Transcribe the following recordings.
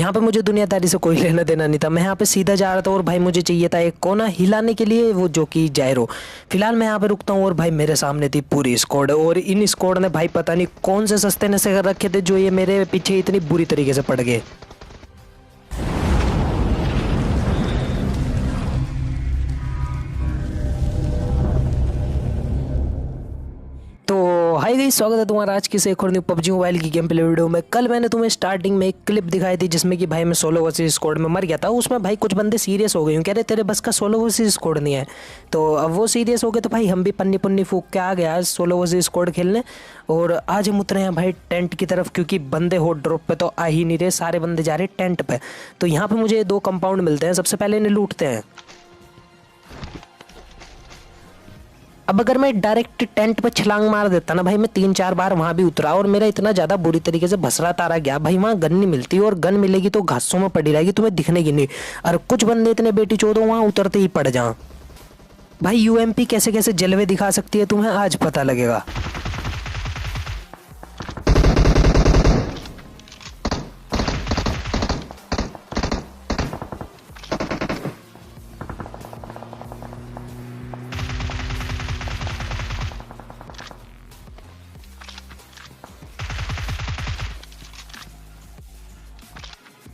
यहाँ पे मुझे दुनियादारी से कोई लेना देना नहीं था। मैं यहाँ पे सीधा जा रहा था और भाई मुझे चाहिए था एक कोना हिलाने के लिए, वो जो कि जायरो। फिलहाल मैं यहाँ पे रुकता हूँ और भाई मेरे सामने थी पूरी स्क्वाड, और इन स्क्वाड ने भाई पता नहीं कौन से सस्ते नशे कर रखे थे जो ये मेरे पीछे इतनी बुरी तरीके से पड़ गए। तो हाय गाइस, स्वागत है तुम्हारा आज की से एक और न्यू पबजी मोबाइल की गेम प्ले वीडियो में। कल मैंने तुम्हें स्टार्टिंग में एक क्लिप दिखाई थी जिसमें कि भाई मैं सोलो वर्सेस स्क्वाड में मर गया था। उसमें भाई कुछ बंदे सीरियस हो गए, कह रहे तेरे बस का सोलो वर्सेस स्क्वाड नहीं है। तो अब वो सीरियस हो गए तो भाई हम भी पन्नी पुन्नी फूक के आ गए आज सोलो वर्सेस स्क्वाड खेलने। और आज हम उतरे हैं भाई टेंट की तरफ, क्योंकि बंदे हॉट ड्रॉप पे तो आ ही नहीं रहे, सारे बंदे जा रहे टेंट पे। तो यहाँ पे मुझे दो कंपाउंड मिलते हैं, सबसे पहले इन्हें लूटते हैं। अब अगर मैं डायरेक्ट टेंट पे छलांग मार देता ना भाई, मैं 3-4 बार वहां भी उतरा और मेरा इतना ज्यादा बुरी तरीके से भसरा तारा गया भाई। वहां गन नहीं मिलती, और गन मिलेगी तो घासों में पड़ी रहेगी, तुम्हें दिखने की नहीं। और कुछ बंदे इतने बेटी चोदो वहां उतरते ही पड़ जा। भाई यूएमपी कैसे कैसे जलवे दिखा सकती है तुम्हें आज पता लगेगा।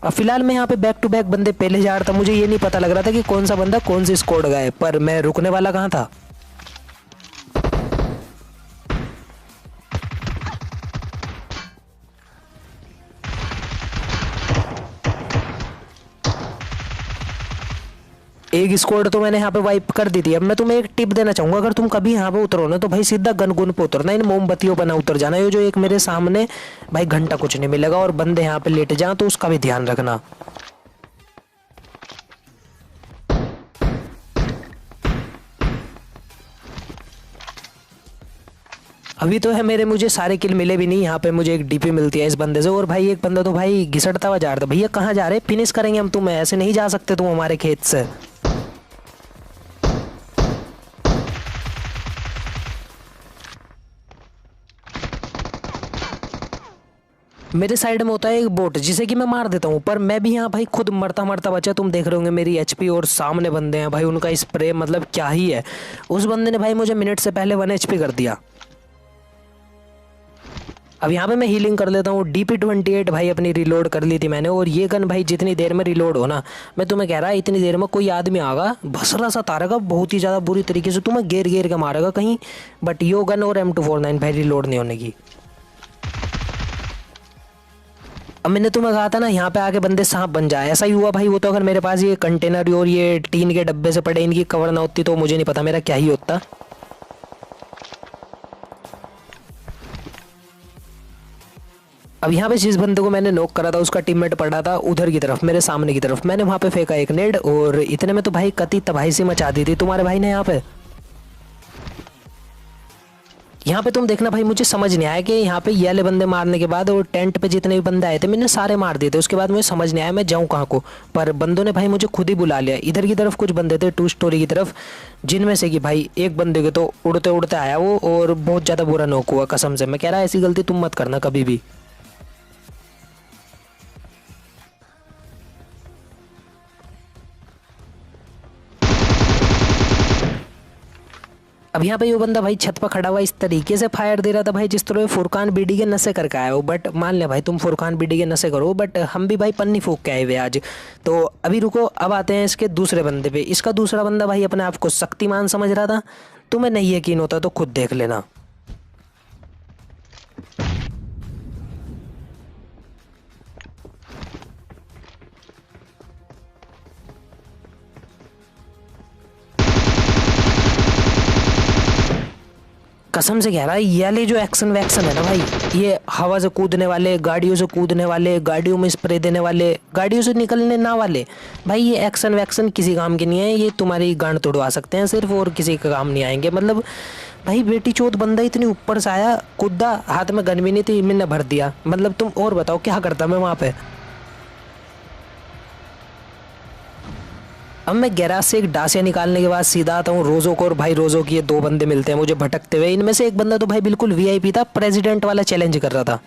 अब फिलहाल मैं यहाँ पे बैक टू बैक बंदे पहले जा रहा था, मुझे ये नहीं पता लग रहा था कि कौन सा बंदा कौन सी स्क्वाड का है, पर मैं रुकने वाला कहाँ था। एक स्क्वाड तो मैंने यहाँ पे वाइप कर दी थी। अब मैं तुम्हें एक टिप देना चाहूंगा, अगर तुम कभी यहाँ पे उतरो ना तो भाई सीधा गन गुन पे उतरना, इन मोमबत्तियों पर ना उतर जाना। ये जो एक मेरे सामने भाई घंटा कुछ नहीं मिलेगा, और बंदे यहाँ पे लेट जाए तो उसका भी ध्यान रखना। अभी तो है मेरे, मुझे सारे किल मिले भी नहीं। यहाँ पे मुझे एक डीपी मिलती है इस बंदे से, और भाई एक बंदा तो भाई घिसटता हुआ जा रहा था। भैया कहाँ जा रहे, फिनिश करेंगे हम तुम्हें, ऐसे नहीं जा सकते तुम हमारे खेत से। मेरे साइड में होता है एक बोट जिसे कि मैं मार देता हूँ, पर मैं भी यहाँ भाई खुद मरता मरता बचा। तुम देख रहे होंगे मेरी एचपी, और सामने बंदे हैं भाई उनका स्प्रे मतलब क्या ही है। उस बंदे ने भाई मुझे मिनट से पहले 1 HP कर दिया। अब यहाँ पे मैं हीलिंग कर लेता हूँ। DP28 भाई अपनी रिलोड कर ली थी मैंने, और ये गन भाई जितनी देर में रिलोड हो ना, मैं तुम्हें कह रहा इतनी देर में कोई आदमी आगा भसरा सा तारेगा, बहुत ही ज़्यादा बुरी तरीके से तुम्हें घेर घेर के मारेगा कहीं। बट यो गन और M249 भाई रिलोड नहीं होने की। अब मैंने तुम्हें कहा था ना यहाँ पे आके बंदे सांप बन जाए, ऐसा ही हुआ भाई। वो तो अगर मेरे पास ये कंटेनर और ये टीन के डब्बे से पड़े इनकी कवर ना होती तो मुझे नहीं पता मेरा क्या ही होता। अब यहाँ पे जिस बंदे को मैंने नॉक करा था उसका टीममेट पड़ा था उधर की तरफ, मेरे सामने की तरफ। मैंने वहाँ पे फेंका एक नेड, और इतने में तो भाई कति तबाही से मचा दी थी तुम्हारे भाई ने। यहाँ पे तुम देखना भाई, मुझे समझ नहीं आया कि यहाँ पे ये वाले बंदे मारने के बाद और टेंट पे जितने भी बंदे आए थे मैंने सारे मार दिए थे। उसके बाद मुझे समझ नहीं आया मैं जाऊँ कहाँ को, पर बंदों ने भाई मुझे खुद ही बुला लिया। इधर की तरफ कुछ बंदे थे 2 स्टोरी की तरफ, जिनमें से कि भाई एक बंदे के तो उड़ते उड़ते आया वो, और बहुत ज़्यादा बुरा नॉक हुआ कसम से। मैं कह रहा ऐसी गलती तुम मत करना कभी भी। अब यहाँ पे ये बंदा भाई छत पर खड़ा हुआ इस तरीके से फायर दे रहा था भाई जिस तरह फुरकान बीडी के नशे करके आए हो। बट मान लिया भाई तुम फुरकान बीडी के नशे करो, बट हम भी भाई पन्नी फूक के आए हुए आज। तो अभी रुको, अब आते हैं इसके दूसरे बंदे पे। इसका दूसरा बंदा भाई अपने आप को शक्तिमान समझ रहा था। तुम्हें नहीं यकीन होता तो खुद देख लेना। कसम से कह रहा है ये वाले जो एक्शन वैक्शन है ना भाई, ये हवा से कूदने वाले, गाड़ियों से कूदने वाले, गाड़ियों में स्प्रे देने वाले, गाड़ियों से निकलने ना वाले, भाई ये एक्शन वैक्शन किसी काम के नहीं है। ये तुम्हारी गांड तोड़वा सकते हैं सिर्फ, और किसी का काम नहीं आएंगे। मतलब भाई बेटी चोद बंदा इतनी ऊपर से आया, कूदा, हाथ में गन भी नहीं थी, मैंने भर दिया। मतलब तुम और बताओ क्या करता मैं वहाँ पे। अब मैं गैराज से एक डासिया निकालने के बाद सीधा आता हूँ रोजो को, और भाई रोजो की ये 2 बंदे मिलते हैं मुझे भटकते हुए। इनमें से एक बंदा तो भाई बिल्कुल वीआईपी था, प्रेसिडेंट वाला चैलेंज कर रहा था।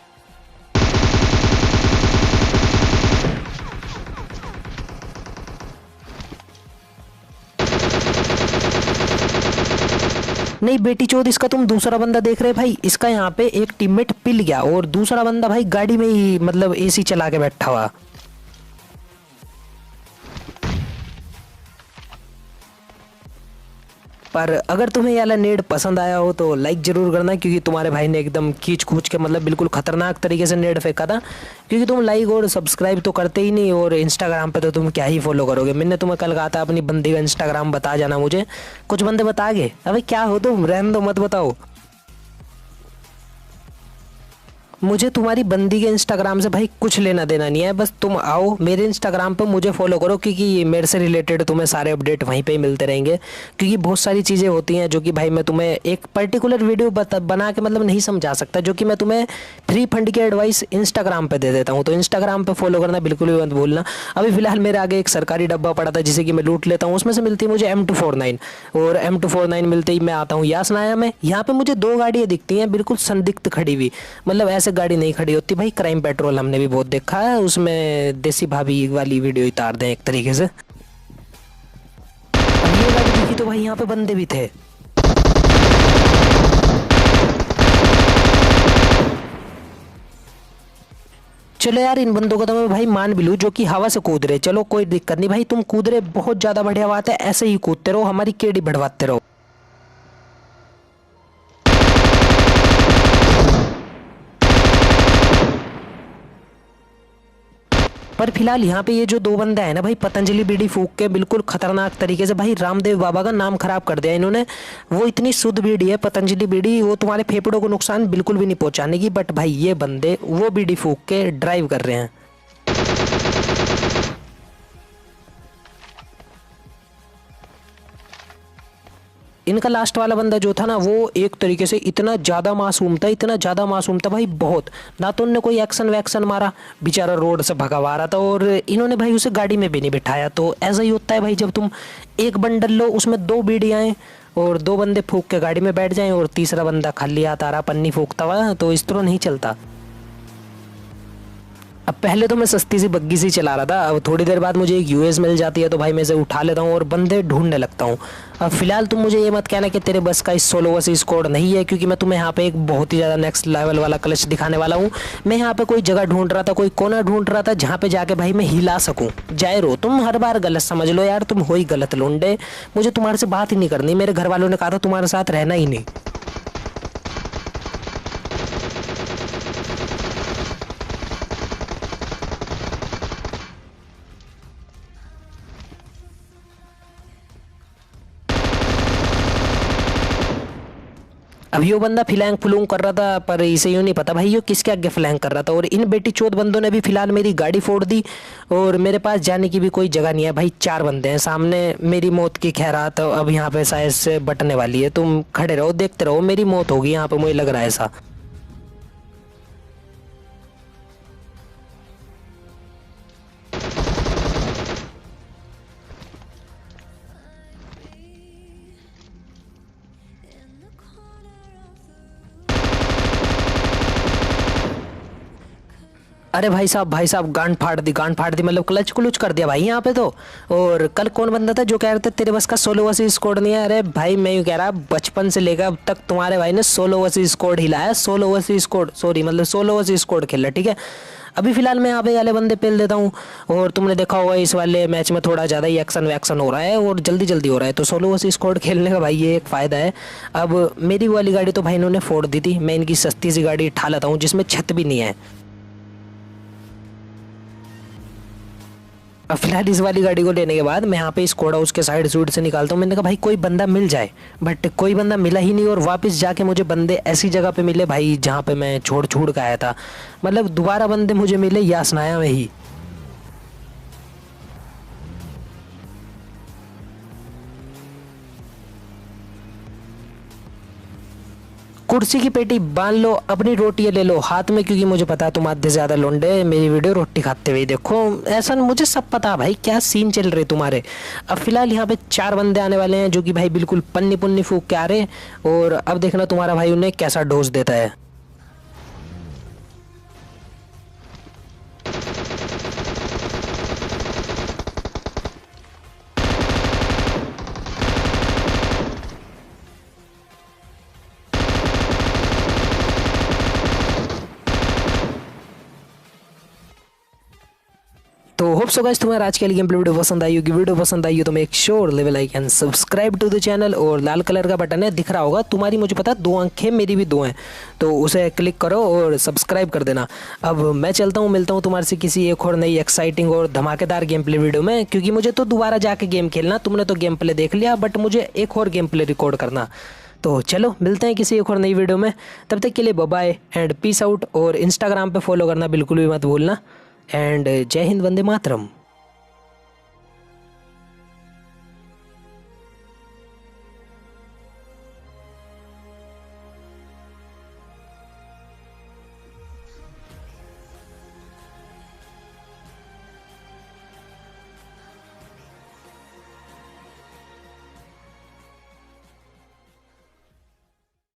नहीं बेटी चोद, इसका तुम दूसरा बंदा देख रहे भाई, इसका यहाँ पे एक टीममेट पिल गया और दूसरा बंदा भाई गाड़ी में ही मतलब एसी चला के बैठा हुआ। पर अगर तुम्हें ये वाला नेड पसंद आया हो तो लाइक जरूर करना, क्योंकि तुम्हारे भाई ने एकदम खींच खूंच के मतलब बिल्कुल खतरनाक तरीके से नेड फेंका था। क्योंकि तुम लाइक और सब्सक्राइब तो करते ही नहीं, और इंस्टाग्राम पे तो तुम क्या ही फॉलो करोगे। मैंने तुम्हें कल कहा था अपनी बंदी का इंस्टाग्राम बता जाना मुझे, कुछ बंदे बता गए। अबे क्या हो तुम, रहने दो मत बताओ। मुझे तुम्हारी बंदी के इंस्टाग्राम से भाई कुछ लेना देना नहीं है, बस तुम आओ मेरे इंस्टाग्राम पे मुझे फॉलो करो, क्योंकि मेरे से रिलेटेड तुम्हें सारे अपडेट वहीं पे ही मिलते रहेंगे। क्योंकि बहुत सारी चीज़ें होती हैं जो कि भाई मैं तुम्हें एक पर्टिकुलर वीडियो बना के मतलब नहीं समझा सकता, जो कि मैं तुम्हें फ्री फंड की एडवाइस इंस्टाग्राम पर दे देता हूँ। तो इंस्टाग्राम पर फॉलो करना बिल्कुल भी मत भूलना। अभी फिलहाल मेरे आगे एक सरकारी डब्बा पड़ा था जिसे कि मैं लूट लेता हूँ, उसमें से मिलती है मुझे M249, और M249 मिलते ही मैं आता हूँ यासनाया में। यहाँ पे मुझे 2 गाड़ियाँ दिखती हैं बिल्कुल संदिग्ध खड़ी हुई, मतलब ऐसे गाड़ी नहीं खड़ी होती भाई। क्राइम पेट्रोल हमने भी बहुत देखा है, उसमें देसी भाभी वाली वीडियो उतार दें एक तरीके से। अब ये गाड़ी दिखी तो भाई यहाँ पे बंदे भी थे। चलो यार, इन बंदों को तो मैं भाई मान भी लूँ जो कि हवा से कूद रहे। चलो कोई दिक्कत नहीं भाई, तुम कूद रहे बहुत ज्यादा बढ़िया बात है, ऐसे ही कूदते रहो, हमारी केडी बढ़वाते रहो। पर फिलहाल यहाँ पे ये जो 2 बंदे हैं ना भाई, पतंजलि बीड़ी फूक के बिल्कुल खतरनाक तरीके से भाई रामदेव बाबा का नाम खराब कर दिया इन्होंने। वो इतनी शुद्ध बीड़ी है पतंजलि बीड़ी, वो तुम्हारे फेफड़ों को नुकसान बिल्कुल भी नहीं पहुंचाने की, बट भाई ये बंदे वो बीड़ी फूक के ड्राइव कर रहे हैं। इनका लास्ट वाला बंदा जो था ना, वो एक तरीके से इतना ज़्यादा मासूम था, इतना ज़्यादा मासूम था भाई बहुत। ना तो उनने कोई एक्शन वैक्शन मारा, बेचारा रोड से भगवा रहा था, और इन्होंने भाई उसे गाड़ी में भी नहीं बिठाया। तो ऐसा ही होता है भाई, जब तुम एक बंडल लो उसमें 2 बीड़ी आए और 2 बंदे फूक के गाड़ी में बैठ जाएं और तीसरा बंदा खाली हाथ आ रहा पन्नी फूकता हुआ, तो इस तरह नहीं चलता। अब पहले तो मैं सस्ती सी बग्गी सी चला रहा था, अब थोड़ी देर बाद मुझे एक यूएस मिल जाती है तो भाई मैं इसे उठा लेता हूँ और बंदे ढूंढने लगता हूँ। अब फिलहाल तुम मुझे ये मत कहना कि तेरे बस का इस सोलो वर्सेस स्क्वाड नहीं है, क्योंकि मैं तुम्हें यहाँ पे एक बहुत ही ज़्यादा नेक्स्ट लेवल वाला क्लच दिखाने वाला हूँ। मैं यहाँ पे कोई जगह ढूंढ रहा था, कोई कोना ढूंढ रहा था जहाँ पे जाके भाई मैं हिला सकूँ। जायरो, तुम हर बार गलत समझ लो यार, तुम हो ही गलत लोंडे। मुझे तुम्हारे से बात ही नहीं करनी, मेरे घर वालों ने कहा था तुम्हारे साथ रहना ही नहीं। अब यो बंदा फ्लैंक फ्लूंग कर रहा था, पर इसे यूँ नहीं पता भाई यो किसके आगे फ्लैंक कर रहा था। और इन बेटी चोद बंदों ने भी फिलहाल मेरी गाड़ी फोड़ दी और मेरे पास जाने की भी कोई जगह नहीं है भाई। 4 बंदे हैं सामने, मेरी मौत की खैरात अब यहाँ पे शायद से बटने वाली है। तुम खड़े रहो, देखते रहो, मेरी मौत होगी यहाँ पे, मुझे लग रहा है ऐसा। अरे भाई साहब गांड फाड़ दी, मतलब क्लच क्लुच कर दिया भाई यहाँ पे तो। और कल कौन बंदा था जो कह रहे थे तेरे बस का सोलो वर्सेस स्क्वाड नहीं है? अरे भाई मैं यूँ कह रहा, बचपन से लेकर अब तक तुम्हारे भाई ने सोलो वर्सेस स्क्वाड हिलाया, सोलो वर्सेस स्क्वाड, सॉरी मतलब सोलो वर्सेस स्क्वाड खेला, ठीक है। अभी फिलहाल मैं यहाँ पे वाले बंदे पेल देता हूँ, और तुमने देखा होगा इस वाले मैच में थोड़ा ज़्यादा ही एक्शन वैक्शन हो रहा है और जल्दी जल्दी हो रहा है, तो सोलो वर्सेस स्क्वाड खेलने का भाई ये एक फ़ायदा है। अब मेरी वाली गाड़ी तो भाई इन्होंने फोड़ दी थी, मैं इनकी सस्ती सी गाड़ी उठा लेता हूँ जिसमें छत भी नहीं है। अब फिलहाल इस वाली गाड़ी को लेने के बाद मैं यहाँ पे इस कोड़ा उसके साइड सूट से निकालता हूँ। मैंने कहा भाई कोई बंदा मिल जाए, बट कोई बंदा मिला ही नहीं। और वापस जाके मुझे बंदे ऐसी जगह पे मिले भाई जहाँ पे मैं छोड़ छूड़ के आया था, मतलब दोबारा बंदे मुझे मिले यासनाया में ही। कुर्सी की पेटी बांध लो, अपनी रोटियां ले लो हाथ में, क्योंकि मुझे पता है तुम आधे से ज़्यादा लोंडे मेरी वीडियो रोटी खाते हुए देखो। ऐसा मुझे सब पता है भाई क्या सीन चल रहे तुम्हारे। अब फिलहाल यहाँ पे 4 बंदे आने वाले हैं जो कि भाई बिल्कुल पन्नी पुन्नी फूक के आ रहे हैं, और अब देखना तुम्हारा भाई उन्हें कैसा डोज देता है। तो होप सो गाइस तुम्हारा आज के लिए गेम प्ले वीडियो पसंद आई होगी। वीडियो पसंद आई हो तो make sure leave a like and subscribe to the channel. और लाल कलर का बटन है दिख रहा होगा, तुम्हारी मुझे पता है 2 आंखें, मेरी भी 2 हैं, तो उसे क्लिक करो और सब्सक्राइब कर देना। अब मैं चलता हूँ, मिलता हूँ तुम्हारे से किसी एक और नई एक्साइटिंग और धमाकेदार गेम प्ले वीडियो में, क्योंकि मुझे तो दोबारा जाके गेम खेलना। तुमने तो गेम प्ले देख लिया, बट मुझे एक और गेम प्ले रिकॉर्ड करना। तो चलो मिलते हैं किसी एक और नई वीडियो में, तब तक के लिए bye bye and peace out. और इंस्टाग्राम पे फॉलो करना बिल्कुल भी मत भूलना। एंड जय हिंद, वंदे मातरम।